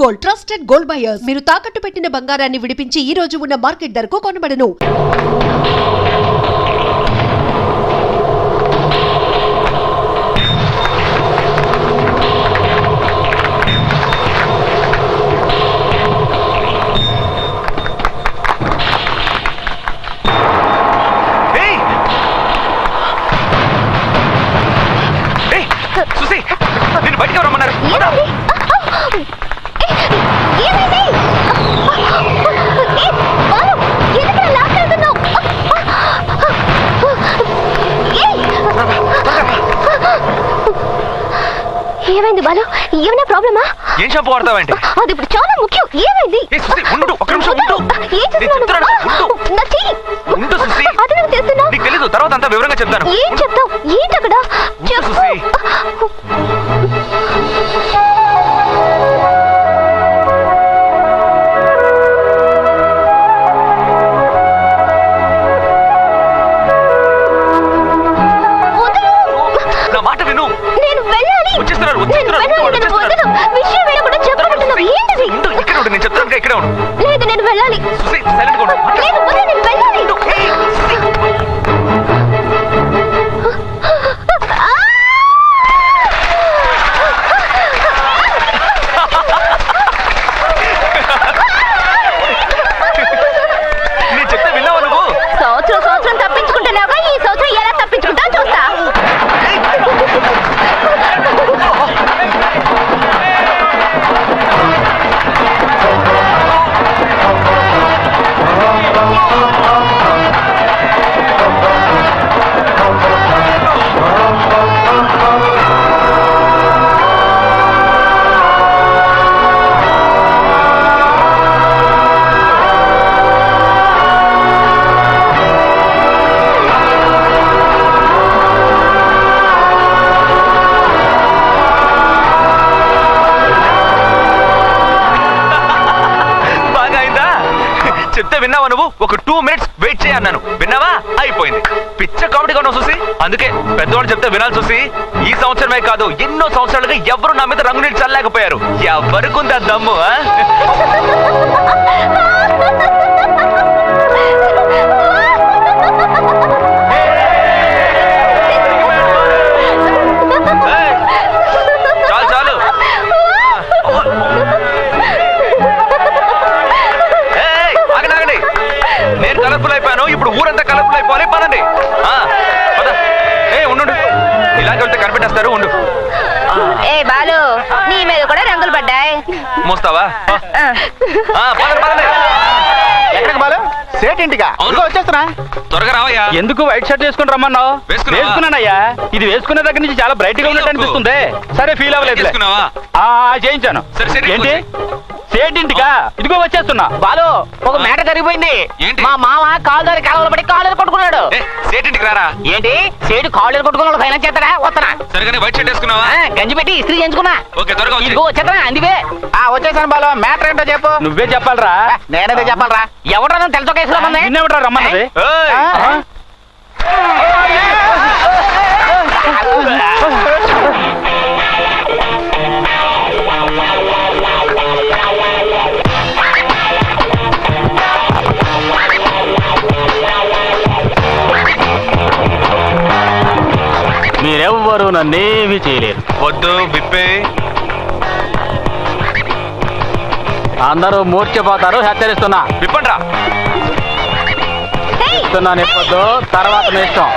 Gold, trusted gold buyers. మీరు తాకట్టు పెట్టిన బంగారాన్ని విడిపించి ఈ రోజు ఉన్న మార్కెట్ ధరకు కొనబడను. సుసి, నేను బయటికి రమ్మన్నారు. ఏమైంది బాలు? ఏమైనా ప్రాబ్లమా? ఏం షాంపూ వాడతావంటే? అది ఇప్పుడు చాలా ముఖ్యం. ఏమైంది? తెలీదు, తర్వాత అంతా వివరంగా చెప్తాను. ఏం చెప్తావు? ఏంటి అక్కడ? నా మాట విను. నేను వెళ్ళాలి. వచ్చేస్తున్నారు. విషయం వినకుండా చెప్పమంటున్నావు. ఏంటిది? ఇక్కడ ఉండు, నేను చెప్తాను. ఇక్కడే ఉండు. లేదు, నేను వెళ్ళాలి. సైలెంట్ గా ఉండు. లేదు, నేను వెళ్ళాలి. నేను చెప్తే విన్నావా నువ్వు? సంవత్సరం తప్పించుకుంటున్నావుగా, ఈ సంవత్సరం ఎలా తప్పించుకుంటా చూస్తా. చెప్తే విన్నావా నువ్వు? ఒక 2 minutes వెయిట్ చేయన్నాను, విన్నావా? అయిపోయింది. పిచ్చ కామెడీ కొన్నావు చూసి. అందుకే పెద్దవాళ్ళు చెప్తే వినాలి చూసి. ఈ సంవత్సరమే కాదు, ఎన్నో సంవత్సరాలుగా ఎవరు నా మీద రంగు నీళ్ళు చల్లలేకపోయారు. ఎవరికి ఉంది ఆ దమ్ము? చాలు చాలు. నేను కలర్ఫుల్ అయిపోయాను, ఇప్పుడు ఊరంతా కలర్ఫుల్ అయిపోవాలి. పదండి. ఉండు, ఇలాగే వెళ్తే కనిపెట్టేస్తారు. ఉండు. ఏ బాలు, నీ మీద కూడా రంగులు పడ్డాయి. మోస్తావా? పదండి. ఎక్కడికి బాలు? సేటింటిగా వచ్చేస్తున్నా. త్వరగా రావయ్యా. ఎందుకు వైట్ షర్ట్ వేసుకుని రమ్మన్నావు? వేసుకున్నానయ్యా. ఇది వేసుకునే దగ్గర నుంచి చాలా బ్రైట్ గా ఉన్నట్టు అనిపిస్తుంది. సరే, ఫీల్ అవ్వలేదు. చేయించాను. ఏంటి సేటింటిగా? ఇదిగో వచ్చేస్తున్నా. బాలు, ఒక మ్యాటర్ జరిగిపోయింది. మా మామ కాలు దారి కాలువలో పడి కాళ్ళు కొట్టుకున్నాడు. సేటింటికి రారా? ఏంటి సేటు కాళ్ళు కొట్టుకున్నాడు? ఫైనాన్స్ చేస్తాడా? వస్తానా? సరిగానే వైట్ షర్ట్ వేసుకున్నావా? గంజి పెట్టి ఇస్త్రీ చేయించుకున్నా. ఓకే, త్వరగా ఇదిగో వచ్చేస్తానా? అందువే వచ్చేసాను. బాలు, మ్యాటర్ ఏంటో చెప్పు. నువ్వే చెప్పాలరా? నేనేదే చెప్పాలరా? ఎవడన్నా తెలుసో కేసులో నిన్నెవడరా రమ్మన్నది? మీరెవ్వరూ నన్నేమీ చేయలేరు. వద్దు, విప్పే. అందరూ మూర్ఛపోతారు. హెచ్చరిస్తున్నా. విప్పండ్రా. ఇస్తున్నాను, ఇప్పొద్దు. తర్వాత మీ ఇష్టం.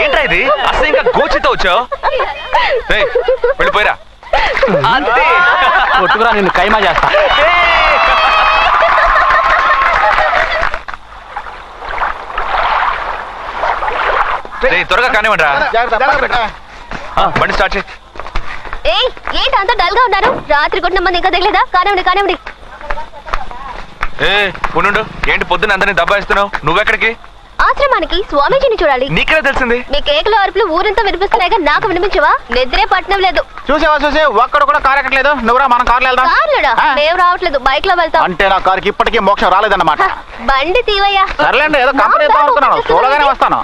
ఏంట్రా ఇది? అసలు ఇంకా గోచితో వచ్చావు? వెళ్ళిపోయిరా. అంతే. కొట్టుకురా, నిన్ను కైమా చేస్తా. త్వరగా కానివ్వండి రా. బండి స్టార్ట్ చేయి. ఏంటి అంత డల్ గా ఉన్నారు? రాత్రి కొట్టిన మంది ఇంకా తగలేదా? కానివ్వండి. ఉండు. ఏంటి పొద్దున్న అందరినీ దబ్బాయిస్తున్నావు? నువ్వెక్కడికి? ఆశ్రమానికి స్వామీజీని చూడాలి. నీకెలా తెలిసింది? మీ కేకల అరుపులు ఊరంతా వినిపిస్తున్నాయిగా నాకు వినిపించవా? నిద్రే పట్టణం లేదు. చూసేవా చూసే ఒక్కడు కూడా కారు ఎక్కట్లేదు. నువ్వురా మనం కార్లో వెళ్దాం. కార్లుడా? మేము రావట్లేదు, బైక్ లో వెళ్తాం. అంటే నా కారుకి ఇప్పటికీ మోక్షం రాలేదన్నమాట. బండి తీవయ్యా. సర్లేండి, ఏదో కంపెనీ అనుకున్నాను, చూడగానే వస్తాను.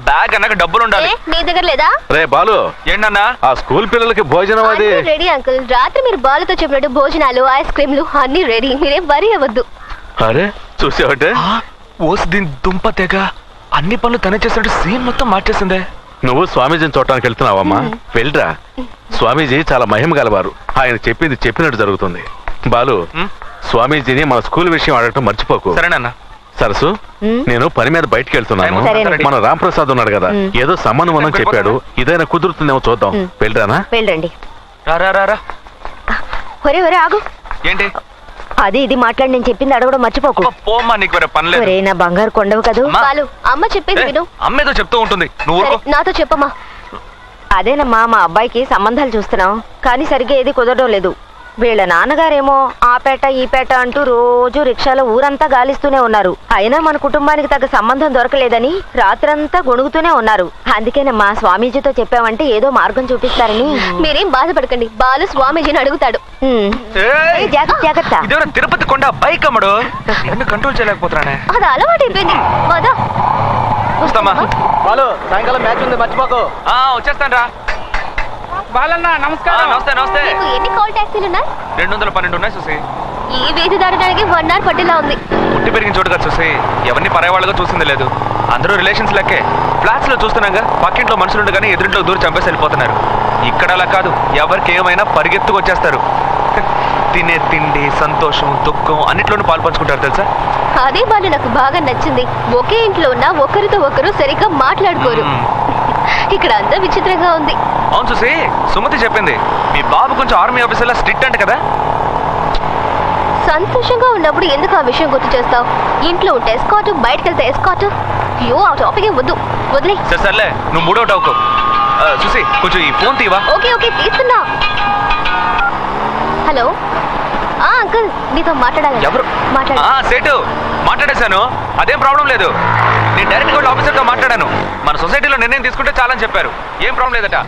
బ్యాగ్ అన్నాక డబ్బులు ఉండాలి. నీ దగ్గర లేదా? రే బాలు, ఏంటన్నా? ఆ స్కూల్ పిల్లలకి భోజనం అది రెడీ అంకుల్. రాత్రి మీరు బాలుతో చెప్పినట్టు భోజనాలు, ఐస్ క్రీమ్లు అన్ని రెడీ. మీరేం వరి అవ్వద్దు. అరే చూసావటే, ఓసి దీని దుంప తెగ అన్ని పనులు తనే చేసినట్టు సీన్ మొత్తం మార్చేసిందే. నువ్వు స్వామీజీని చూడటానికి వెళ్తున్నావమ్మా? వెళ్ళరా, స్వామీజీ చాలా మహిమ గలవారు. ఆయన చెప్పింది చెప్పినట్టు జరుగుతుంది. బాలు, స్వామీజీని మన స్కూల్ విషయం అడగటం మర్చిపోకు. సరేనన్నా. సరసు, నేను పని మీద బయటికి వెళ్తున్నాను. సరేనండి. మన రాంప్రసాద్ ఉన్నాడు కదా, ఏదో సంబంధం ఉందని చెప్పాడు. ఇదైనా కుదురుతుందేమో చూద్దాం. వెళ్ళరానా? వెళ్ళండి. రా రా రా రా. ఒరే ఒరే ఆగు. ఏంటి? అది ఇది మాట్లాడి నేను చెప్పింది అడగడం మర్చిపోకు. అబ్బా, పోమ్మా, నీకు వేరే పని లేదు. ఒరే నా బంగారు కొండవు కదూ. అమ్మా. బాలు, అమ్మ చెప్పింది విను. అమ్మేదో చెప్తూ ఉంటుంది, నువ్వు సరే, ఊరుకో. నాతో చెప్పమ్మా. అదేనమ్మా, మా అబ్బాయికి సంబంధాలు చూస్తున్నాం, కానీ సరిగ్గా ఏది కుదరడం లేదు. వీళ్ళ నాన్నగారేమో ఆ పేట ఈ పేట అంటూ రోజు రిక్షాలో ఊరంతా గాలిస్తూనే ఉన్నారు. అయినా మన కుటుంబానికి తగ్గ సంబంధం దొరకలేదని రాత్రంతా గొణుగుతూనే ఉన్నారు. అందుకేనమ్మా స్వామీజీతో చెప్పామంటే ఏదో మార్గం చూపిస్తారని. మీరేం బాధపడకండి, బాలు స్వామీజీని అడుగుతాడు. ఉమ్. ఏయ్, జాగ్రత్త జాగ్రత్త. ఇదేమైనా తిరుపతి కొండ బైక్ అమ్మడు, ఇవన్నీ కంట్రోల్ చేయలేకపోతున్నానే. అది అలవాటు అయిపోయింది. వదా వస్తామా? బాలు, సాయంకాలం మ్యాచ్ ఉంది, మర్చిపోకు. వచ్చేస్తాను రా. బాలన్న నమస్కారం. నమస్తే నమస్తే. నీకు ఎన్ని కాల్ ట్యాక్సీలు ఉన్నాయి? 212 ఉన్నాయి చూసి. ఈ వీధి దాటడానికి 1 hour పట్టేలా ఉంది. పుట్టి పెరిగిన చోటు కదా చూసి, ఎవరిని పరాయవాళ్ళగా చూసింది లేదు. అందరూ రిలేషన్స్ లెక్కే. ఫ్లాట్స్ లో చూస్తున్నాగా, పక్కింట్లో మనుషులు కానీ ఎదురింట్లో దూరం చంపేసి వెళ్ళిపోతున్నారు. ఇక్కడ అలా కాదు, ఎవరికి ఏమైనా పరిగెత్తుకు వచ్చేస్తారు. తినే తిండి, సంతోషం, దుఃఖం అన్నిట్లోనూ పాలు పంచుకుంటారు తెలుసా. అదే బాలు నాకు బాగా నచ్చింది. ఒకే ఇంట్లో ఉన్న ఒకరితో ఒకరు సరిగ్గా మాట్లాడుకోరు. ఇక్కడ అంతా విచిత్రంగా ఉంది. అవును చూసి, సుమతి చెప్పింది మీ బాబు కొంచెం ఆర్మీ ఆఫీసర్లా స్ట్రిక్ట్ అంట కదా. సంతోషంగా ఉన్నప్పుడు ఎందుకు ఆ విషయం గుర్తు చేస్తావు? ఇంట్లో ఉంటే ఎస్కాట్, బయటకు వెళ్తే ఎస్కాట్. అయ్యో, ఆ టాపిక్ వద్దు, వదిలే. సరే సర్లే, నువ్వు మూడోటి అవుకో. చూసి కొంచెం ఈ ఫోన్ తీవా. ఓకే ఓకే, తీస్తున్నా. హలో, అంకుల్, నీతో మాట్లాడాలి. ఎవరు? మాట్లాడు. సేటు మాట్లాడేశాను, అదేం ప్రాబ్లం లేదు. నేను డైరెక్ట్ గా ఆఫీసర్తో మాట్లాడాను. మన సొసైటీలో నిర్ణయం తీసుకుంటే చాలని చెప్పారు. ఏం ప్రాబ్లం లేదట.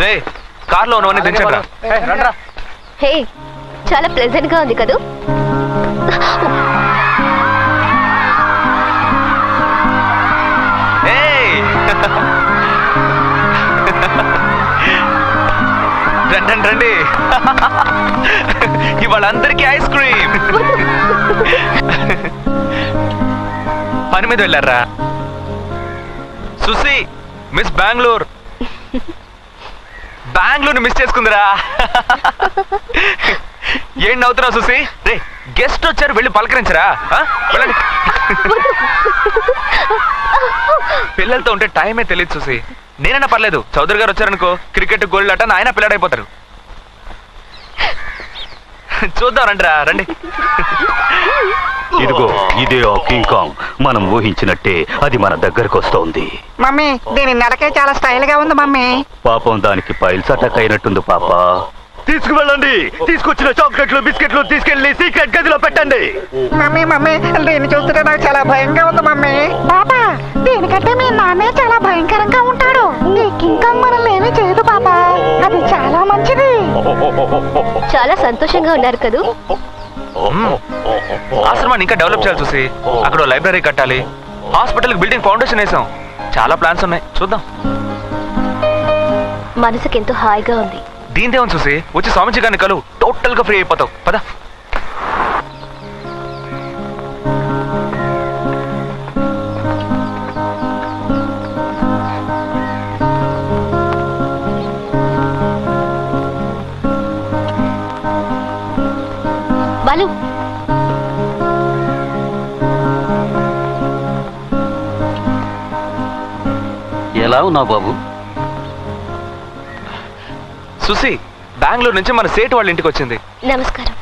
రే, కార్లో ఉన్నవన్నీ దించండి రా. హే, చాలా ప్లెజెంట్ గా ఉంది కదూ. ఏయ్! రండి రండి, ఇవాళ అందరికీ ఐస్ క్రీమ్. పని మీద వెళ్ళారా? సుసి మిస్ బెంగళూరు మిస్ చేసుకుందిరా. ఏం నవ్వుతున్నావు సుసి? రే, గెస్ట్ వచ్చారు, వెళ్ళి పలకరించరా. వెళ్ళండి. పిల్లలతో ఉంటే టైమే తెలియదు చూసి. నేనైనా పర్లేదు, చౌదరి గారు వచ్చారనుకో, క్రికెట్ గోల్డ్ ఆట ఆయన పిల్లడైపోతారు. చూద్దాం రండి రా, రండి. ఇదిగో ఇదే ఆ కింగ్ కాంగ్. మనం ఊహించినట్టే అది మన దగ్గరకు వస్తోంది. మమ్మీ, దీని నడకే చాలా స్టైల్ గా ఉంది మమ్మీ. పాపం దానికి పైల్స్ అటాక్ అయినట్టుంది పాప. తీసుకువెళ్ళండి, తీసుకొచ్చిన చాక్లెట్లు బిస్కెట్లు తీసుకెళ్లి సీక్రెట్ గదిలో పెట్టండి. మమ్మీ మమ్మీ, దీన్ని చూస్తుంటే నాకు చాలా భయంగా ఉంది మమ్మీ. బాబా, దీనికంటే మీ నాన్నే చాలా భయంకరంగా ఉంటాడు. ఈ కింగ్ మనల్ని ఏమీ చేయదు బాబా, అది చాలా మంచిది. చాలా సంతోషంగా ఉన్నారు కదూ. ఆశ్రమాన్ని ఇంకా డెవలప్ చేయాలి చూసి. అక్కడ లైబ్రరీ కట్టాలి, హాస్పిటల్ బిల్డింగ్ ఫౌండేషన్ వేసాం. చాలా ప్లాన్స్ ఉన్నాయి, చూద్దాం. మనసుకి ఎంతో హాయిగా ఉంది. దీందేమో చూసి, వచ్చి స్వామిజీ గారిని కలు, టోటల్ గా ఫ్రీ అయిపోతావు. పద. బాలు, ఎలా ఉన్నావు బాబు? సుసి, బెంగళూరు నుంచి మన సేటు వాళ్ళ ఇంటికి వచ్చింది. నమస్కారం.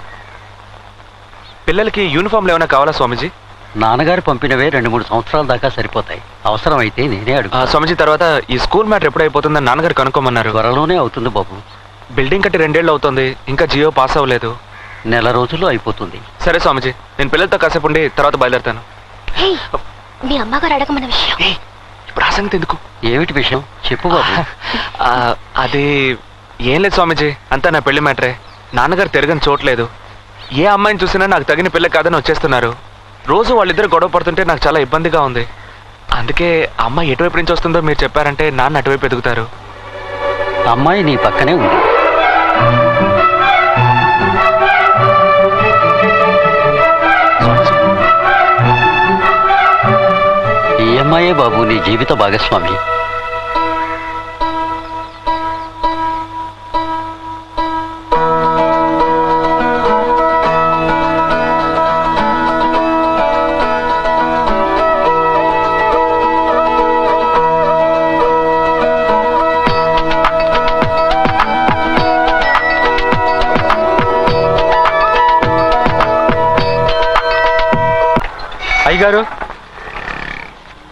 పిల్లలకి యూనిఫామ్లు ఏమైనా కావాలా స్వామిజీ? నాన్నగారు పంపినవే 2-3 సంవత్సరాల దాకా సరిపోతాయి. అవసరమైతే నేనే అడుగు. స్వామిజీ, తర్వాత ఈ స్కూల్ మ్యాటర్ ఎప్పుడైపోతుందని నాన్నగారు కనుక్కోమన్నారు. త్వరలోనే అవుతుంది బాబు. బిల్డింగ్ కట్టి 2 ఏళ్ళు అవుతుంది, ఇంకా జియో పాస్ అవ్వలేదు. నెల రోజుల్లో అయిపోతుంది. సరే స్వామీజీ, నేను పిల్లలతో కాసేపు ఉండి తర్వాత బయలుదేరుతాను. హే, మీ అమ్మగారు అడగమన్న విషయం. ఇప్పుడు ఆ సంగతి ఎందుకు? ఏమిటి విషయం చెప్పు బాబు. అది ఏం లేదు స్వామీజీ, అంతా నా పెళ్లి మ్యాటరే. నాన్నగారు తిరగని చోట్లేదు. ఏ అమ్మాయిని చూసినా నాకు తగిన పిల్ల కాదని వచ్చేస్తున్నారు. రోజు వాళ్ళిద్దరు గొడవ పడుతుంటే నాకు చాలా ఇబ్బందిగా ఉంది. అందుకే అమ్మాయి ఎటువైపు నుంచి వస్తుందో మీరు చెప్పారంటే నాన్న అటువైపు ఎదుగుతారు. అమ్మాయి నీ పక్కనే ఉంది. ఈ అమ్మాయే బాబు నీ జీవిత భాగస్వామి. అయ్యగారు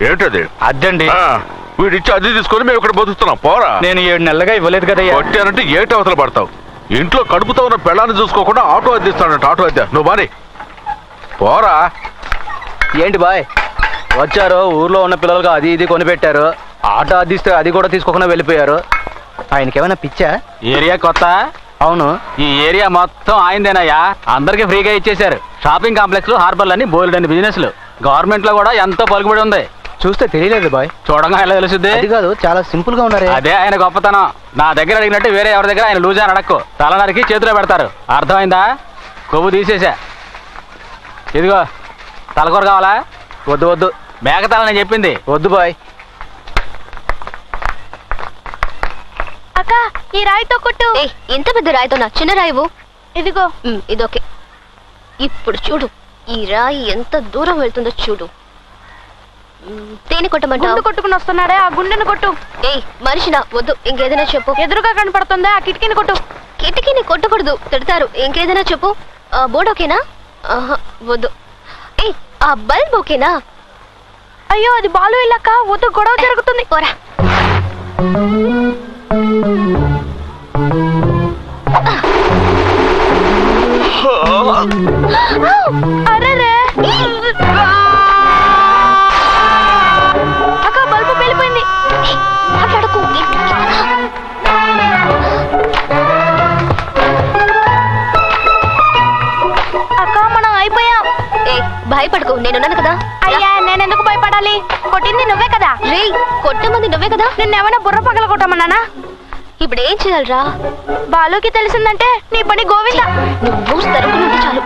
ఏంటది? అద్దండి. వీడిచ్చి అద్దె తీసుకొని మేము ఇక్కడ బతుకుతున్నాం. పోరా. నేను 7 నెలలుగా ఇవ్వలేదు కదయ్యా. కొట్టానంటే ఏటి అవతల పడతావు. ఇంట్లో కడుపుతో ఉన్న పెళ్ళాన్ని చూసుకోకుండా ఆటో అద్దెస్తాడంట. ఆటో అద్దె నువ్వు బాని పోరా. ఏంటి బాయ్ వచ్చారు, ఊర్లో ఉన్న పిల్లలకు అది ఇది కొనిపెట్టారు, ఆటో అద్దిస్తే అది కూడా తీసుకోకుండా వెళ్ళిపోయారు. ఆయనకేమైనా పిచ్చా? ఏరియా కొత్త? అవును. ఈ ఏరియా మొత్తం ఆయనదేనయ్యా. అందరికి ఫ్రీగా ఇచ్చేశారు. షాపింగ్ కాంప్లెక్స్, హార్బర్లని, బోల్డ్ అని బిజినెస్లు. గవర్నమెంట్ లో కూడా ఎంతో పలుకుబడి ఉంది. చూస్తే తెలియలేదు బాయ్. చూడంగా ఎలా తెలుస్తుంది? అది కాదు, చాలా సింపుల్ గా ఉన్నారు. అదే ఆయన గొప్పతనం. నా దగ్గర అడిగినట్టు వేరే ఎవరి దగ్గర ఆయన లూజ్ అని అడక్కు. తలనరికి చేతిలో పెడతారు. అర్థమైందా? కొవ్వు తీసేసా. ఇదిగో తలకూర కావాలా? వద్దు వద్దు. మేకతల నేను చెప్పింది. వద్దు బాయ్. అక్క, ఈ రాయితో కొట్టు. ఇంత పెద్ద రాయితో నా చిన్న రాయివు. ఇదిగో. ఇదొకే. ఇప్పుడు చూడు, ఈ రాయి ఎంత దూరం వెళ్తుందో చూడు. దేని కొట్టమంటావు? కొట్టుకుని వస్తున్నాడే, ఆ గుండెను కొట్టు. ఏయ్ మనిషినా? వద్దు, ఇంకేదైనా చెప్పు. ఎదురుగా కనపడుతుందా? ఆ కిటికీని కొట్టు. కిటికీని కొట్టకూడదు, తిడతారు. ఇంకేదైనా చెప్పు. బోర్డు ఓకేనా? వద్దు. ఏయ్, ఆ బల్బ్ ఓకేనా? అయ్యో, అది బాలు ఇల్లక్క. వద్దు, గొడవ జరుగుతుంది. పోరా. అరే అక్క, బల్బు పేలిపోయింది. మాట్లాడకు. అక్క, మనం అయిపోయాం. భయపడకు, నేనున్నాను కదా. అయ్యా, నేనెందుకు భయపడాలి? కొట్టింది నువ్వే కదా. రే, కొట్టమంది నువ్వే కదా. నిన్నేమైనా బుర్ర పగల కొట్టమన్నానా? ఇప్పుడు ఏం చేయాలరా? బాలుకి తెలిసిందంటే నీ పని గోవింద. నువ్వు తరుపునుంది చాలు.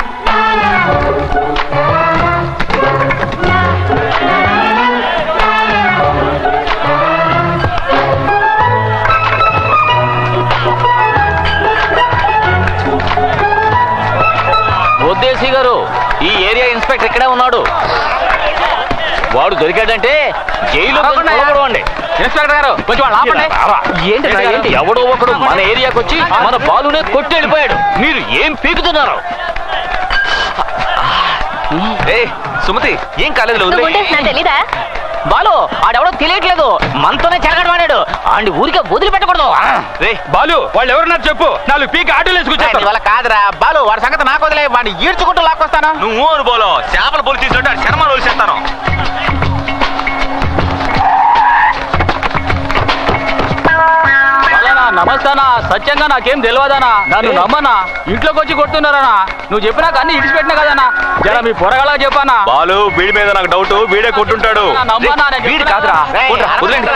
ఉద్దేశీ గారు, ఈ ఏరియా ఇన్స్పెక్టర్ ఇక్కడే ఉన్నాడు. వాడు దొరికాడంటే జైలు అండి. ఇన్స్పెక్టర్ గారు కొంచెం వాళ్ళు ఆపండి. ఏంటి ఎవడో ఒకడు మన ఏరియాకి వచ్చి మన బాలునే కొట్టి వెళ్ళిపోయాడు. మీరు ఏం పీకుతున్నారు? సుమతి, ఏం కాలేదు. తెలీదా? బాలు ఆడెవడో తెలియట్లేదు. మనతోనే చెరగడవాడాడు. ఆడి ఊరికే వదిలిపెట్టకూడదు. రే బాలు, వాళ్ళు ఎవరున్నారు చెప్పు. 4 పీకి ఆటోలు వేసుకొచ్చారు. వాళ్ళ కాదురా బాలు, వాడి సంగతి నాకు వదిలే. వాడిని ఈడ్చుకుంటూ లాక్కొస్తాను. నువ్వు అనుకోలో చేపల పొలి తీసుకుంటే శర్మను వదిలేస్తాను. నమస్తానా, సత్యంగా నాకేం తెలియదానా? నన్ను నమ్మనా? ఇంట్లోకి వచ్చి కొడుతున్నారనా? నువ్వు చెప్పినాక అన్ని ఇడిచిపెట్టినా కదనా? జర మీ పొరగలా చెప్పానా? బాలు, వీడి మీద నాకు డౌట్. వీడే కొట్టుంటాడు. వీడి కాదురా. వదిలేండి.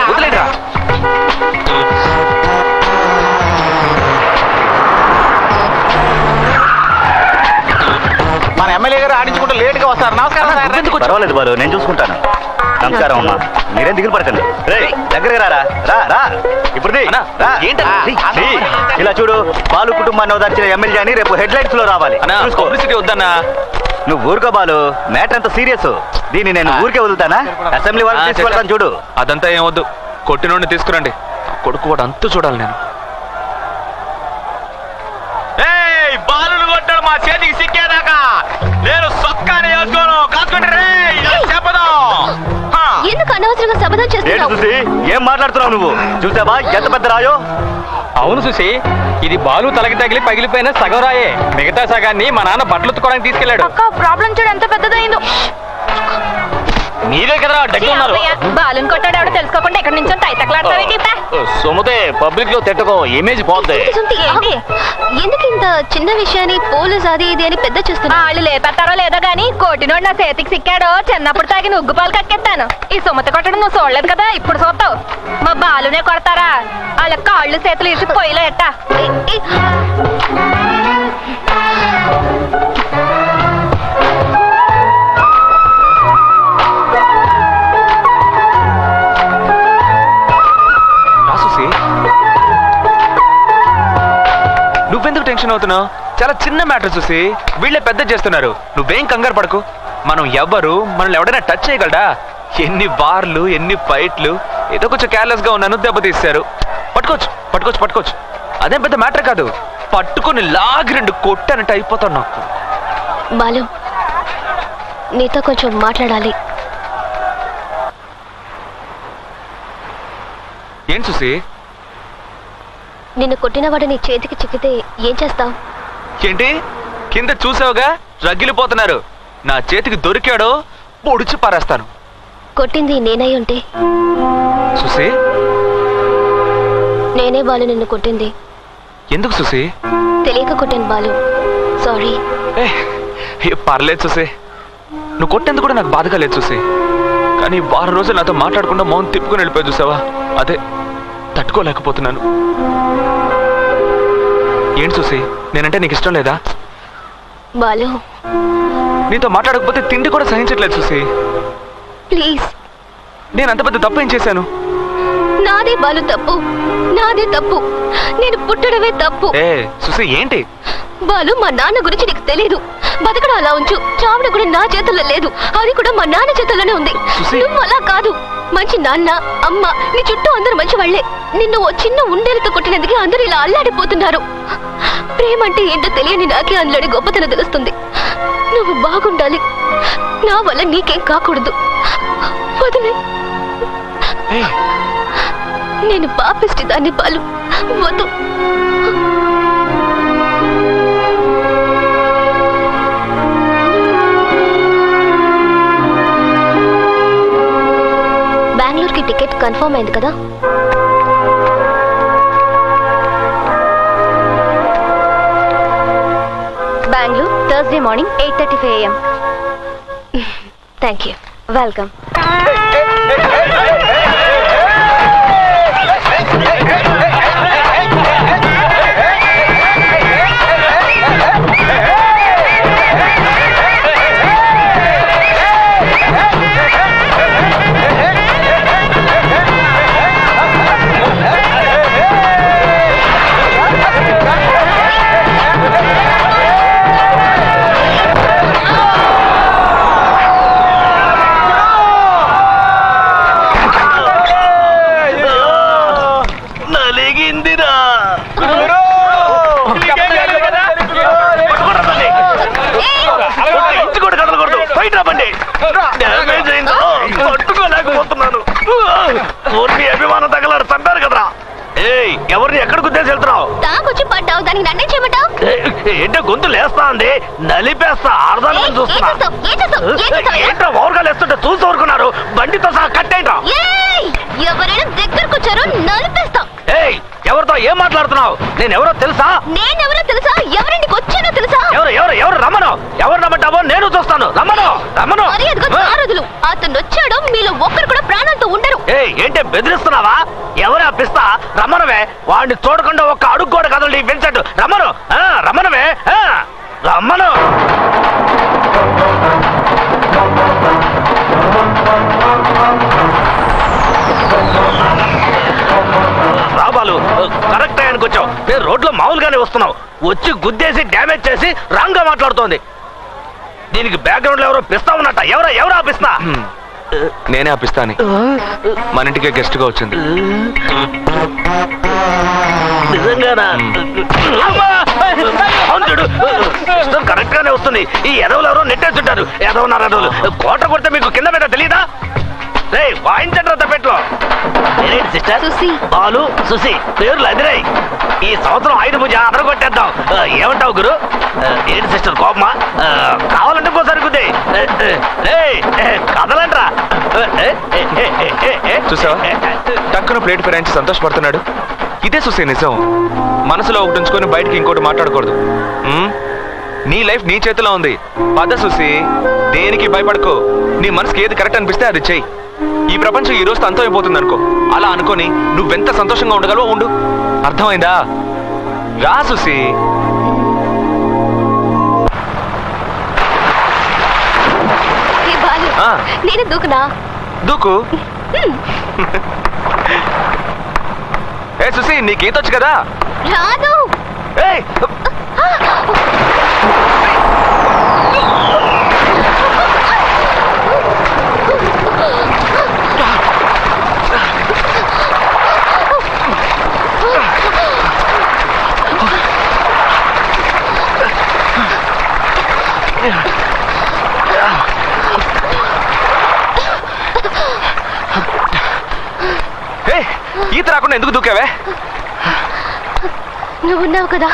మన ఎమ్మెల్యే గారు ఆడించుకుంటూ లేట్ గా వస్తారు. నమస్కారం సార్. పర్వాలేదు బాలు, నేను చూసుకుంటాను. నమస్కారం అమ్మా. మీరేం దిగులు పడకండి. రే దగ్గరగా రా రా. ఇప్పుడు ఇలా చూడు, బాలు కుటుంబాన్ని ఓదార్చిన ఎమ్మెల్యే అని రేపు హెడ్ లైట్స్ లో రావాలి. పబ్లిసిటీ వద్దన్నా. నువ్వు ఊరుకో బాలు, మ్యాటర్ అంత సీరియస్. దీన్ని నేను ఊరికే వదులుతానా? అసెంబ్లీ వాళ్ళు తీసుకెళ్తాను చూడు. అదంతా ఏం వద్దు. కొట్టినోడిని తీసుకురండి. కొడుకు వాడు అంతూ చూడాలి నేను. బాలును కొట్టాడు మా చేతికి సిక్కేదాకా నేను సొక్కాని వేసుకోను. కాసుకుంటే ఎందుకు అనవసరంగా శబదం చేస్తా? మాట్లాడుతున్నావు చూసి ఏం మాట్లాడుతున్నావు నువ్వు? చూసావా ఎంత పెద్ద రాయో? అవును సుసి, ఇది బాలు తలకి తగిలి పగిలిపోయిన సగం రాయే. మిగతా సగాన్ని మా నాన్న బట్టలు ఉత్తుకోవడానికి తీసుకెళ్లాడు. అక్క ప్రాబ్లం చూడు ఎంత పెద్దదైందో. మీరే కదా దగ్గర ఉన్నారు. బాలుని కొట్టాడు ఎవడో తెలుసుకోకుండా ఎక్కడి నుంచో తైతట్లాడతావేంటి? సుమతే పబ్లిక్ లో తిట్టకో, ఇమేజ్ పోద్ది. ఏంటి ఎందుకు ఇంత చిన్న విషయాన్ని పోలీస్ అది ఇది అని పెద్ద చేస్తున్నా? వాళ్ళు లేపేస్తారో లేదో గానీ కోటినోడు నా చేతికి సిక్కాడో చిన్నప్పుడు తాగిన ఉగ్గుపాలు కక్కెత్తాను. ఈ సుమతి కొట్టడం నువ్వు చూడలేదు కదా, ఇప్పుడు చూస్తావు. మా బాలునే కొడతారా? వాళ్ళ కాళ్ళు చేతులు ఇసి పొయ్యిలో ఎట్టా. నువ్వెందుకు టెన్షన్ అవుతున్నావు? చాలా చిన్న మ్యాటర్ చూసి వీళ్ళే పెద్ద చేస్తున్నారు. నువ్వేం కంగారు పడకు. మనం ఎవ్వరు మనల్ని ఎవడైనా టచ్ చేయగలడా? ఎన్ని వార్లు, ఎన్ని ఫైట్లు. ఏదో కొంచెం కేర్లెస్ గా ఉన్నాను, దెబ్బతీస్తారు. పట్టుకోవచ్చు పట్టుకోవచ్చు పట్టుకోవచ్చు, అదేం పెద్ద మ్యాటర్ కాదు. పట్టుకుని లాగి 2 కొట్టానంటే అయిపోతాను నాకు. బాలు, నీతో కొంచెం మాట్లాడాలి. ఏం చూసి? నిన్ను కొట్టినవాడు నీ చేతికి చిక్కితే ఏం చేస్తావు? ఏంటి కింద చూసావుగా రగిలిపోతున్నారు. నా చేతికి దొరికాడో పొడిచి పారేస్తాను. కొట్టింది నేనై ఉంటే? సుసి, నేనే బాలు నిన్ను కొట్టింది. ఎందుకు సుసి? తెలియక కొట్టాను బాలు, సారీ. పర్లేదు సుసి, నువ్వు కొట్టేందుకు కూడా నాకు బాధగా లేదు సుసి. కానీ 6 రోజులు నాతో మాట్లాడకుండా మౌన్ తిప్పుకొని వెళ్ళిపోయి చూసావా, అదే తట్టుకోలేకపోతున్నాను. ఏంటి చూసి, నేనంటే నీకు ఇష్టం లేదా? బాలు, నీతో మాట్లాడకపోతే తిండి కూడా సహించట్లేదు చూసి. ప్లీజ్. నేను అంత పెద్ద తప్పు ఏం చేశాను? నాదే బాలు తప్పు, నాదే తప్పు. నేను పుట్టడమే తప్పు. సుసి ఏంటి? బాలు, మా నాన్న గురించి నీకు తెలీదు. బతకడం అలా ఉంచు, చావడం కూడా నా చేతుల్లో లేదు. అది కూడా మా నాన్న చేతుల్లోనే ఉంది. నువ్వు అలా కాదు. మంచి నాన్న, అమ్మ, నీ చుట్టూ అందరూ మంచి వాళ్లే. నిన్ను ఓ చిన్న ఉండేలతో కొట్టినందుకే అందరూ ఇలా అల్లాడిపోతున్నారు. ప్రేమ అంటే ఏంటో తెలియని నాకే అందులోని గొప్పతనం తెలుస్తుంది. నువ్వు బాగుండాలి, నా వల్ల నీకేం కాకూడదు. వదిలే. నేను పాపిష్టి దాన్ని బాలు, వద్దు. బెంగళూరుకి టికెట్ కన్ఫర్మ్ అయింది కదా? Bengaluru Thursday morning 8:35 AM. Thank you. Welcome. పట్టుకోలేకపోతున్నాను. అభిమానం తగలాడు, చంపారు కదరా. ఎవరిని ఎక్కడ గుద్దేసి వెళ్తున్నావు? తాకొచ్చి పడ్డావు, దానికి నన్నే చేయమంటావు? ఏంటో గొంతు లేస్తా అండి, నలిపేస్తా. ఆడదాన్ని చూస్తున్నా. ఏంటో ఓవర్గా లేస్తుంటే చూసి ఊరుకున్నారు. బండితో సహా కట్టేంటా? ఎవరైనా దగ్గరకు వచ్చారో నలిపేస్తా. ఎవరితో ఏం మాట్లాడుతున్నావు? నేను ఎవరో తెలుసా? నేనెవరో తెలుసా? ఎవరింటికి వచ్చానో తెలుసా? ఎవరు ఎవరు ఎవరు? రమ్మను. ఎవరు రమ్మంటావో నేను చూస్తాను. రమ్మను రమ్మను. అతను వచ్చాడో మీలో ఒక్కరు కూడా ప్రాణాలతో ఉండరు. ఏంటి బెదిరిస్తున్నావా? ఎవరా పిస్తా? రమ్మనవే. వాడిని చూడకుండా ఒక్క అడుగు కూడా కదలండి విన్సెంట్. రమ్మను రమ్మనవే, రమ్మను. రాబాలు, కరెక్ట్ టైంకి వచ్చావు. నేను రోడ్లో మామూలుగానే వస్తున్నావు, వచ్చి గుద్దేసి డ్యామేజ్ చేసి రాంగ్ గా మాట్లాడుతోంది. దీనికి బ్యాక్గ్రౌండ్ లో ఎవరో పిస్తా ఉన్నట్ట. ఎవరా పిస్తా? నేనే ఆపిస్తాను. మన ఇంటికే గెస్ట్ గా వచ్చింది. నిజంగానా? కరెక్ట్ గానే వస్తుంది. ఈ ఎదవలు ఎవరో నెట్టేస్తుంటారు. ఎదవన్నారు ఎదవలు. కోట కొడితే మీకు కింద మీద తెలీదా? వాయించండి రద్ద పెట్లో. ఏంటి సిస్టర్ సుసి. బాలు సుసి పేర్లు అదిరాయి. ఈ సంవత్సరం ఆయుధ పూజ అందరూ కొట్టేద్దాం. ఏమంటావు గురు? ఏంటి సిస్టర్ కోపమా? కావాలంటే పోసారి కుదే కదలంట్రా. చూసావా టక్కున ప్లేట్ ఫిరాయించి సంతోషపడుతున్నాడు. ఇదే చూసే నిజం. మనసులో ఒకటి ఉంచుకొని బయటికి ఇంకోటి మాట్లాడకూడదు. నీ లైఫ్ నీ చేతిలో ఉంది. పద సుసి, దేనికి భయపడకో. నీ మనసుకి ఏది కరెక్ట్ అనిపిస్తే అది చెయ్యి. ఈ ప్రపంచం ఈ రోజుతో అంతమైపోతుంది అనుకో. అలా అనుకొని నువ్వెంత సంతోషంగా ఉండగలవో ఉండు. అర్థమైందా? రా సుసి. నేను దూకునా? దూకు. ఏ సుసి, నీకు ఈత వచ్చు కదా? రాదు. ఏయ్ ఈత రాకుండా ఎందుకు దూకావే? నువ్వున్నావు కదా.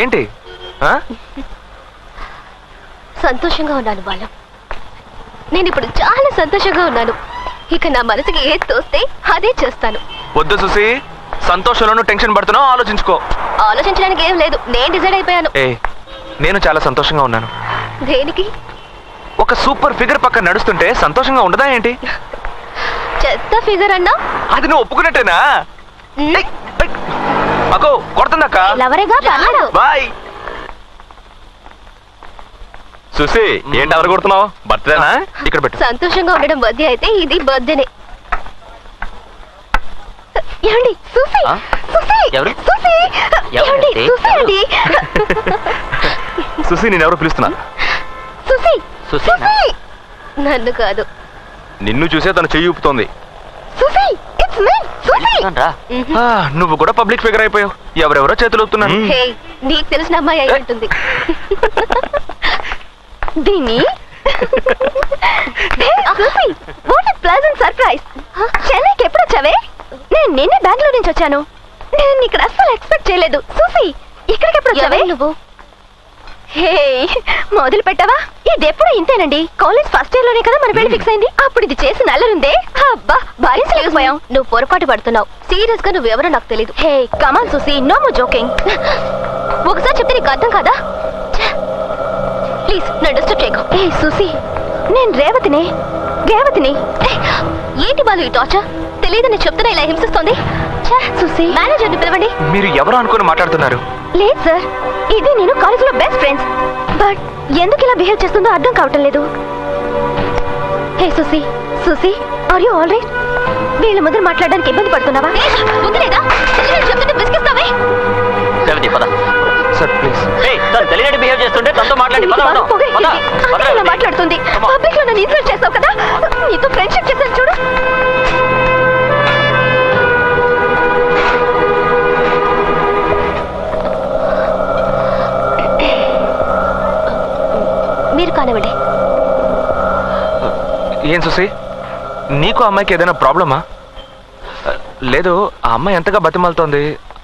ఏంటి? సంతోషంగా ఉన్నాను బాలం. నేను ఇప్పుడు చాలా సంతోషంగా ఉన్నాను. ఇక నా మనసుకి ఏది తోస్తే అదే చేస్తాను. వద్దు సుసి, సంతోషంలోనూ టెన్షన్ పడుతున్నావు. ఆలోచించుకో. ఆలోచించడానికి ఏం లేదు, నేను డిసైడ్ అయిపోయాను. నేను చాలా సంతోషంగా ఉన్నాను. దేనికి? ఒక సూపర్ ఫిగర్ పక్కన నడుస్తుంటే సంతోషంగా ఉండదా ఏంటి? చెత్త ఫిగర్ అన్నా అది నువ్వు ఒప్పుకున్నట్టేనా? అకో కొడుతుందక్క. లవరేగా పర్లేదు. బాయ్. సుసి, ఏంటి ఎవరు కొడుతున్నావు? బర్త్డేనా? ఇక్కడ పెట్టు. సంతోషంగా ఉండడం బర్త్డే అయితే ఇది బర్త్డేనే. ఏమండి? సుసి, సుసి, ఎవరు? సుసి, ఏమండి? సుసి అండి. సుసి, నేనెవరో పిలుస్తున్నా. సుసి, సుసేనా? సుసి. నన్ను కాదు. నిన్ను చూసే తను చెయ్యి ఊపుతోంది. Susie, it's me Susie. నువ్వు కూడా పబ్లిక్ ఫిగర్ అయిపోయావు. ఎవరెవరో చేతులు ఊపుతున్నాను. హే, నీకు తెలిసిన అమ్మాయి అయి ఉంటుంది. దీని వాట్ ఎ ప్లెజెంట్ సర్ప్రైజ్. చెన్నైకి ఎప్పుడు వచ్చావే? నేను నిన్నే బెంగళూరు నుంచి వచ్చాను. నేను ఇక్కడ అస్సలు ఎక్స్పెక్ట్ చేయలేదు. సూఫీ, ఇక్కడికి ఎప్పుడు వచ్చావే నువ్వు? హే, మొదలు పెట్టావా? ఇది ఎప్పుడు ఇంతేనండి. కాలేజ్ ఫస్ట్ ఇయర్ లోనే కదా మన పెళ్లి ఫిక్స్ అయింది. అప్పుడు ఇది చేసి నల్లరుందే. అబ్బా, భరించలేకపోయాం. నువ్వు పొరపాటు పడుతున్నావు. సీరియస్ గా నువ్వెవరో నాకు తెలీదు. హే కమాన్ సూసీ, నో మోర్ జోకింగ్. ఒకసారి చెప్తే నీకు అర్థం కదా? ప్లీజ్ నన్ను డిస్టర్బ్ చేయకు. ఏ సూసీ, నేను రేవతిని. ఏంటి బాలు ఈ టార్చర్? తెలియదని చెప్తున్నా ఇలా హింసిస్తోంది. సూసీ, మేనేజర్ని పిలవండి. మీరు ఎవరు అనుకుని మాట్లాడుతున్నారు? లేదు సార్, ఇది నేను కాలేజీలో బెస్ట్ ఫ్రెండ్స్. బట్ ఎందుకు ఇలా బిహేవ్ చేస్తుందో అర్థం కావటం లేదు. Hey Susie, Susie, are you all right? వీళ్ళ ముందు మాట్లాడడానికి ఇబ్బంది పడుతున్నావా? వదిలేదా? చెప్తుంటే విసిగిస్తావే. Sir please. తెలియని బిహేవ్ చేస్తుంటే తనతో మాట్లాడి మాట్లాడుతుంది. పబ్లిక్ లో నన్ను ఇన్సల్ట్ చేస్తావు కదా. నీతో ఫ్రెండ్షిప్ చేశాను చూడు. మీరు కానివ్వండి. ఏం సుసి, నీకు అమ్మాయికి ఏదైనా ప్రాబ్లమా? లేదు, ఆ అమ్మాయి ఎంతగా బతిమాలుతోంది,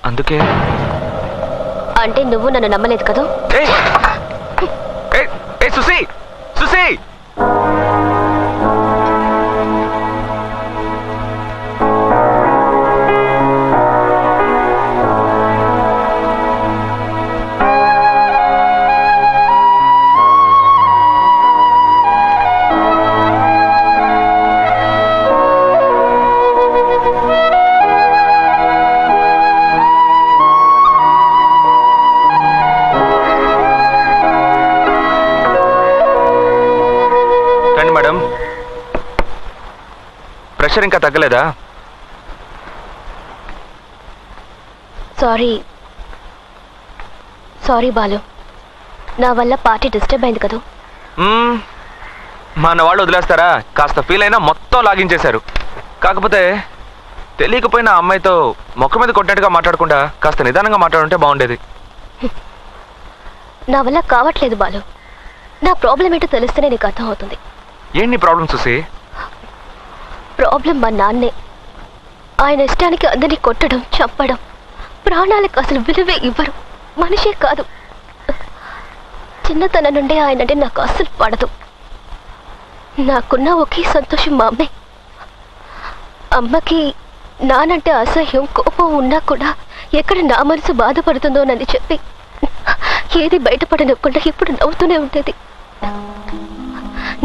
అందుకే. అంటే నువ్వు నన్ను నమ్మలేదు కదా? సుసి, సుసి, మేడం, ప్రెషర్ ఇంకా తగ్గలేదా? సారీ బాలు, నా వల్ల పార్టీ డిస్టర్బ్ అయింది కదా. మన వాళ్ళు వదిలేస్తారా? కాస్త ఫీల్ అయినా మొత్తం లాగించేశారు. కాకపోతే తెలియకపోయినా ఆ అమ్మాయితో మొక్క మీద కొట్టినట్టుగా మాట్లాడకుండా కాస్త నిదానంగా మాట్లాడుంటే బాగుండేది. నా వల్ల కావట్లేదు బాలు. నా ప్రాబ్లం ఏంటో తెలిస్తేనే నీకు అర్థం అవుతుంది. ఏంటి నీ ప్రాబ్లం చూసి? ప్రాబ్లం మా నాన్నే. ఆయన ఇష్టానికి అందరినీ కొట్టడం, చంపడం, ప్రాణాలకు అసలు విలువే ఇవ్వరు. మనిషే కాదు. చిన్నతనం నుండే ఆయనంటే నాకు అస్సలు పడదు. నాకున్న ఒకే సంతోషం మా అమ్మే. అమ్మకి నానంటే అసహ్యం, కోపం ఉన్నా కూడా ఎక్కడ నా మనసు బాధపడుతుందోనని చెప్పి ఏది బయటపడనివ్వకుండా ఇప్పుడు నవ్వుతూనే ఉండేది.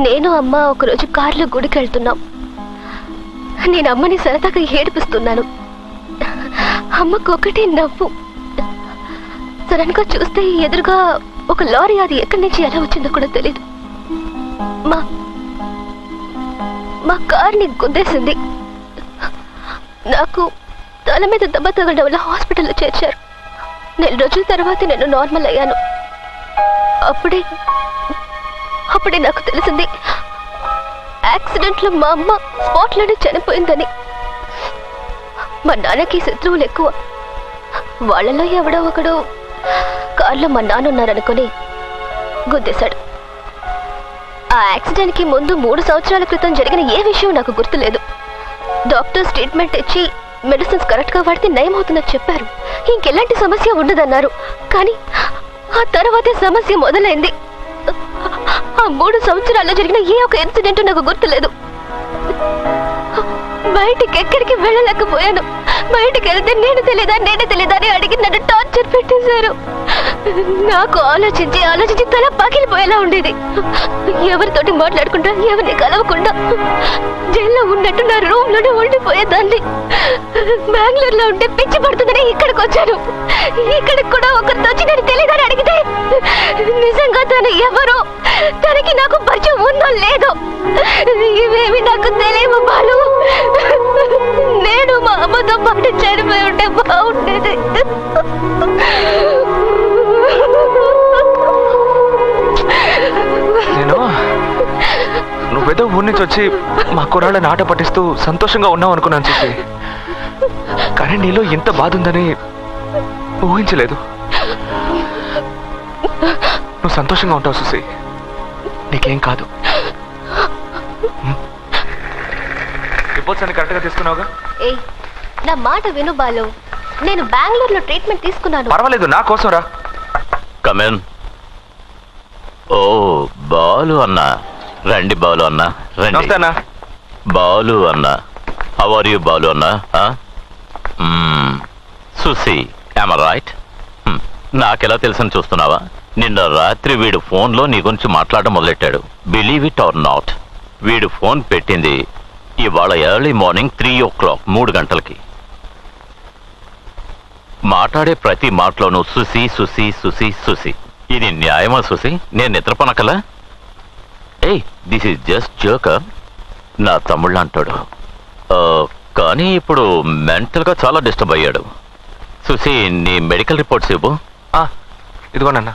నేను అమ్మ ఒకరోజు కారులో గుడికి వెళ్తున్నాం. నేను అమ్మని సరదాగా ఏడిపిస్తున్నాను. అమ్మకు ఒకటే నవ్వు. సడన్ గా చూస్తే ఎదురుగా ఒక లారీ, అది ఎక్కడి నుంచి ఎలా వచ్చిందో కూడా తెలీదు. మా కార్ని గుద్దేసింది. నాకు తల మీద దెబ్బ తగలడం వల్ల హాస్పిటల్లో చేర్చారు. 4 రోజుల తర్వాత నేను నార్మల్ అయ్యాను. అప్పుడే నాకు తెలిసింది యాక్సిడెంట్లో మా అమ్మ స్పాట్లోనే చనిపోయిందని. మా నాన్నకి శత్రువులు ఎక్కువ. వాళ్ళలో ఎవడో ఒకడు కారులో మా నాన్న ఉన్నారనుకుని గుద్దేశాడు. ఆ యాక్సిడెంట్కి ముందు 3 సంవత్సరాల క్రితం జరిగిన ఏ విషయం నాకు గుర్తులేదు. డాక్టర్స్ ట్రీట్మెంట్ ఇచ్చి మెడిసిన్స్ కరెక్ట్గా వాడితే నయం అవుతుందని చెప్పారు. ఇంకెలాంటి సమస్య ఉండదన్నారు. కానీ ఆ తర్వాతే సమస్య మొదలైంది. ఆ 3 సంవత్సరాల్లో జరిగిన ఏ ఒక ఇన్సిడెంట్ నాకు గుర్తులేదు. బయటికి ఎక్కడికి వెళ్ళలేకపోయాను. బయటికి వెళ్తే నేనే తెలీదా అని అడిగి నన్ను టార్చర్ పెట్టేశారు. నాకు ఆలోచించి తల పగిలిపోయేలా ఉండేది. ఎవరితోటి మాట్లాడకుండా, ఎవరిని కలవకుండా జైల్లో ఉన్నట్టు నా రూమ్ లోనే ఉండిపోయేదాన్ని. బెంగళూరులో ఉంటే పిచ్చి పడుతుందని ఇక్కడికి వచ్చాను. ఇక్కడికి కూడా ఒకరితో వచ్చి నేను తెలీదని అడిగితే నిజంగా తను ఎవరో, తనకి నాకు పరిచయం ఉందో లేదో ఇవేమి నాకు తెలియవు బాలు. నేను మా అమ్మతో పాటు చనిపోయి ఉంటే బాగుండేది. నువ్వేదో ఊరి నుంచి వచ్చి మా కుర్రాళ్ళని ఆట పట్టిస్తూ సంతోషంగా ఉన్నావు అనుకున్నాను చూసి. కానీ నీలో ఇంత బాధ ఉందని ఊహించలేదు. నువ్వు సంతోషంగా ఉంటావు చూసి. నీకేం కాదు. రిపోర్ట్స్ అన్ని కరెక్ట్గా తీసుకున్నావుగా? ఏయ్, నా మాట విను బాలు. నేను బెంగళూరులో ట్రీట్మెంట్ తీసుకున్నాను. పర్వాలేదు, నా కోసం రా. కమెన్. ఓ బాలు అన్నా, రండి బాలు అన్నా, రండి. బాలు అన్నా, హౌ ఆర్ యూ బాలు అన్నా? Susi, am right? నాకెలా తెలుసని చూస్తున్నావా? నిన్న రాత్రి వీడు ఫోన్లో నీ గురించి మాట్లాడడం మొదలెట్టాడు. బిలీవ్ ఇట్ ఆర్ నాట్, వీడు ఫోన్ పెట్టింది ఇవాళ ఎర్లీ మార్నింగ్ 3 o'clock, 3 గంటలకి. మాట్లాడే ప్రతి మాటలోనూ సుసి సుసి సుసి సుసి. ఇది న్యాయమా సుసి? నేను నిద్రపోనకలా? ఏయ్, దిస్ ఈజ్ జస్ట్ జోకర్. నా తమ్ముళ్ళ అంటాడు. కానీ ఇప్పుడు మెంటల్గా చాలా డిస్టర్బ్ అయ్యాడు. సుసి, నీ మెడికల్ రిపోర్ట్స్ ఇవ్వు. ఇదిగోనన్నా.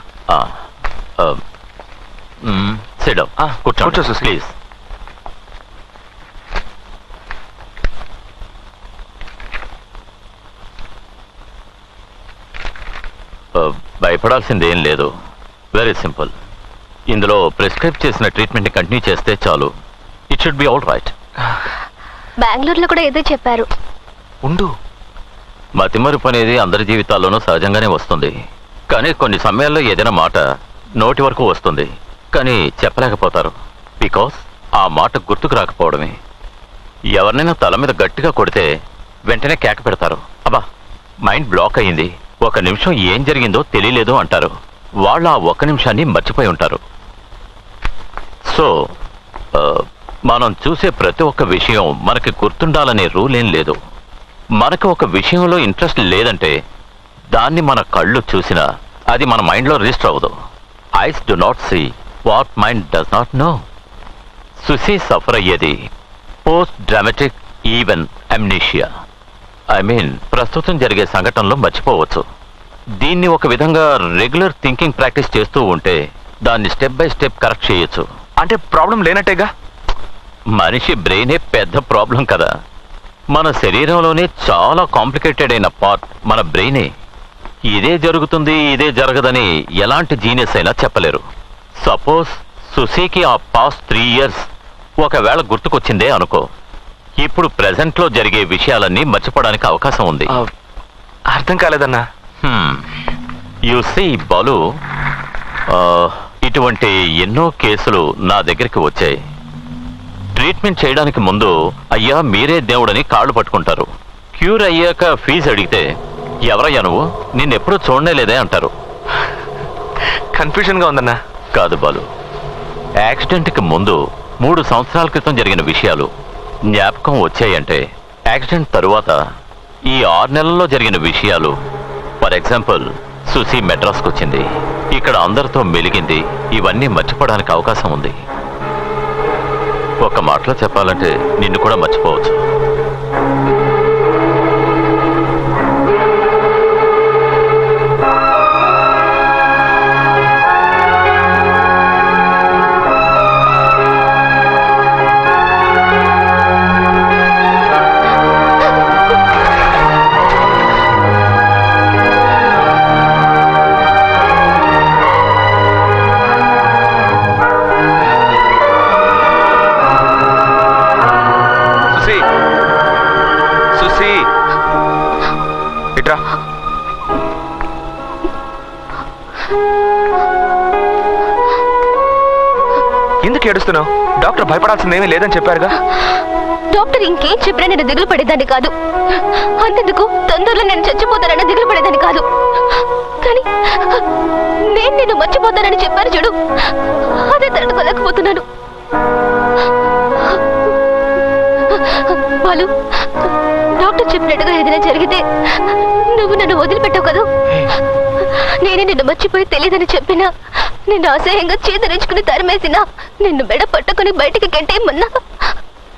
Sit down. కూర్చో సుసి, ప్లీజ్. భయపడాల్సిందేం లేదు. Very simple. ఇందులో ప్రిస్క్రైబ్ చేసిన ట్రీట్మెంట్ని కంటిన్యూ చేస్తే చాలు. It should be all right. బెంగళూరులో కూడా ఏదో చెప్పారు. ఉండు. మతిమరుపు అనేది అందరి జీవితాల్లోనూ సహజంగానే వస్తుంది. కానీ కొన్ని సమయాల్లో ఏదైనా మాట నోటి వరకు వస్తుంది, కానీ చెప్పలేకపోతారు. బికాస్ ఆ మాట గుర్తుకు రాకపోవడమే. ఎవరినైనా తల మీద గట్టిగా కొడితే వెంటనే కేక పెడతారు. అబ్బా, మైండ్ బ్లాక్ అయ్యింది, 1 నిమిషం ఏం జరిగిందో తెలియలేదు అంటారు. వాళ్ళు ఆ 1 నిమిషాన్ని మర్చిపోయి ఉంటారు. సో మనం చూసే ప్రతి ఒక్క విషయం మనకి గుర్తుండాలనే రూల్ ఏం లేదు. మనకు ఒక విషయంలో ఇంట్రెస్ట్ లేదంటే దాన్ని మన కళ్ళు చూసినా అది మన మైండ్లో రిజిస్టర్ అవ్వదు. Eyes do not see what mind does not know. Susie suffer అయ్యేది post dramatic even amnesia. I mean, ప్రస్తుతం జరిగే సంఘటనలో మర్చిపోవచ్చు. దీన్ని ఒక విధంగా రెగ్యులర్ థింకింగ్ ప్రాక్టీస్ చేస్తూ ఉంటే దాన్ని స్టెప్ బై స్టెప్ కరెక్ట్ చేయొచ్చు. అంటే ప్రాబ్లం లేనట్టేగా? మనిషి బ్రెయినే పెద్ద ప్రాబ్లం కదా. మన శరీరంలోనే చాలా కాంప్లికేటెడ్ అయిన పార్ట్ మన బ్రెయినే. ఇదే జరుగుతుంది ఇదే జరగదని ఎలాంటి జీనియస్ అయినా చెప్పలేరు. సపోజ్ సుశీకి ఆ పాస్ట్ 3 years ఒకవేళ గుర్తుకొచ్చిందే అనుకో, ఇప్పుడు ప్రెజెంట్లో జరిగే విషయాలన్నీ మర్చిపోవడానికి అవకాశం ఉంది. అర్థం కాలేదన్నా. యు సీ బాలు, ఇటువంటి ఎన్నో కేసులు నా దగ్గరికి వచ్చాయి. ట్రీట్మెంట్ చేయడానికి ముందు అయ్యా మీరే దేవుడని కాళ్ళు పట్టుకుంటారు. క్యూర్ అయ్యాక ఫీజు అడిగితే ఎవరయ్యా నువ్వు, నిన్నెప్పుడూ చూడలేదే అంటారు. కన్ఫ్యూజన్గా ఉందన్నా. కాదు బాలు, యాక్సిడెంట్కి ముందు 3 సంవత్సరాల క్రితం జరిగిన విషయాలు జ్ఞాపకం వచ్చాయంటే యాక్సిడెంట్ తరువాత ఈ 6 నెలల్లో జరిగిన విషయాలు, ఫర్ ఎగ్జాంపుల్ సుశీ మెడ్రాస్కి వచ్చింది, ఇక్కడ అందరితో మెలిగింది, ఇవన్నీ మర్చిపోవడానికి అవకాశం ఉంది. ఒక మాటలో చెప్పాలంటే నిన్ను కూడా మర్చిపోవచ్చు. సుశీ, ఇట్రా. ఎందుకు ఏడుస్తున్నావు? డాక్టర్ భయపడాల్సిందేమీ లేదని చెప్పారుగా. డాక్టర్ ఇంకేం చెప్పినా నేను దిగులు పడేదాన్ని కాదు. అంతెందుకు తొందరలో నేను చచ్చిపోతానని దిగులు పడేదాన్ని కాదు. కానీ నేను మర్చిపోతానని చెప్పారు చూడు, అదే తట్టుకోలేకపోతున్నాను. బాలు, డాక్టర్ చెప్పినట్టుగా ఏదైనా జరిగితే నువ్వు నన్ను వదిలిపెట్టావు కదా. నేనే నిన్ను మర్చిపోయి తెలియదని చెప్పినా, నిన్ను అసహ్యంగా చేతరించుకుని తరిమేసినా, నిన్ను మెడ పట్టుకుని బయటికి గెంటేయమన్నా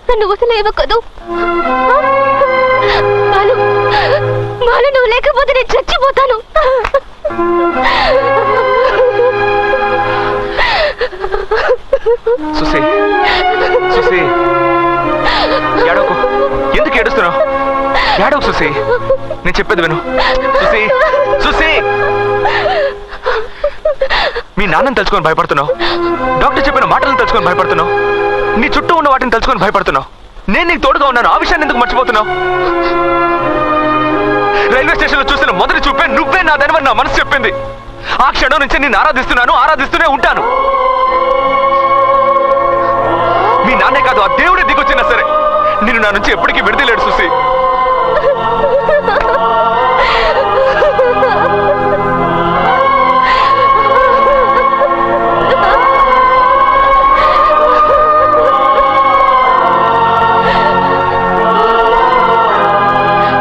నన్ను వదిలేవు కదూ. బాలు, బాలు, నువ్వు లేకపోతే నేను చచ్చిపోతాను. సుశీ, సుశీ, ఏడవకు. ఎందుకు ఏడుస్తున్నావు? ఏడవకు సుశీ, నేను చెప్పేది విను. సుశీ, సుశీ, మీ నాన్నని తలుచుకొని భయపడుతున్నావు. డాక్టర్ చెప్పిన మాటలను తలుచుకొని భయపడుతున్నావు. నీ చుట్టూ ఉన్న వాటిని తలుచుకొని భయపడుతున్నావు. నేను నీకు తోడుగా ఉన్నాను, ఆ విషయాన్ని ఎందుకు మర్చిపోతున్నావు? రైల్వే స్టేషన్ లో చూసిన మొదటి చూపే నువ్వే నా దానివని నా మనసు చెప్పింది. ఆ క్షణం నుంచి నేను ఆరాధిస్తున్నాను, ఆరాధిస్తూనే ఉంటాను. మీ నాన్నే కాదు, ఆ దేవుడే దిగొచ్చినా సరే నిన్ను నా నుంచి ఎప్పటికీ విడదలేడు సుశీ.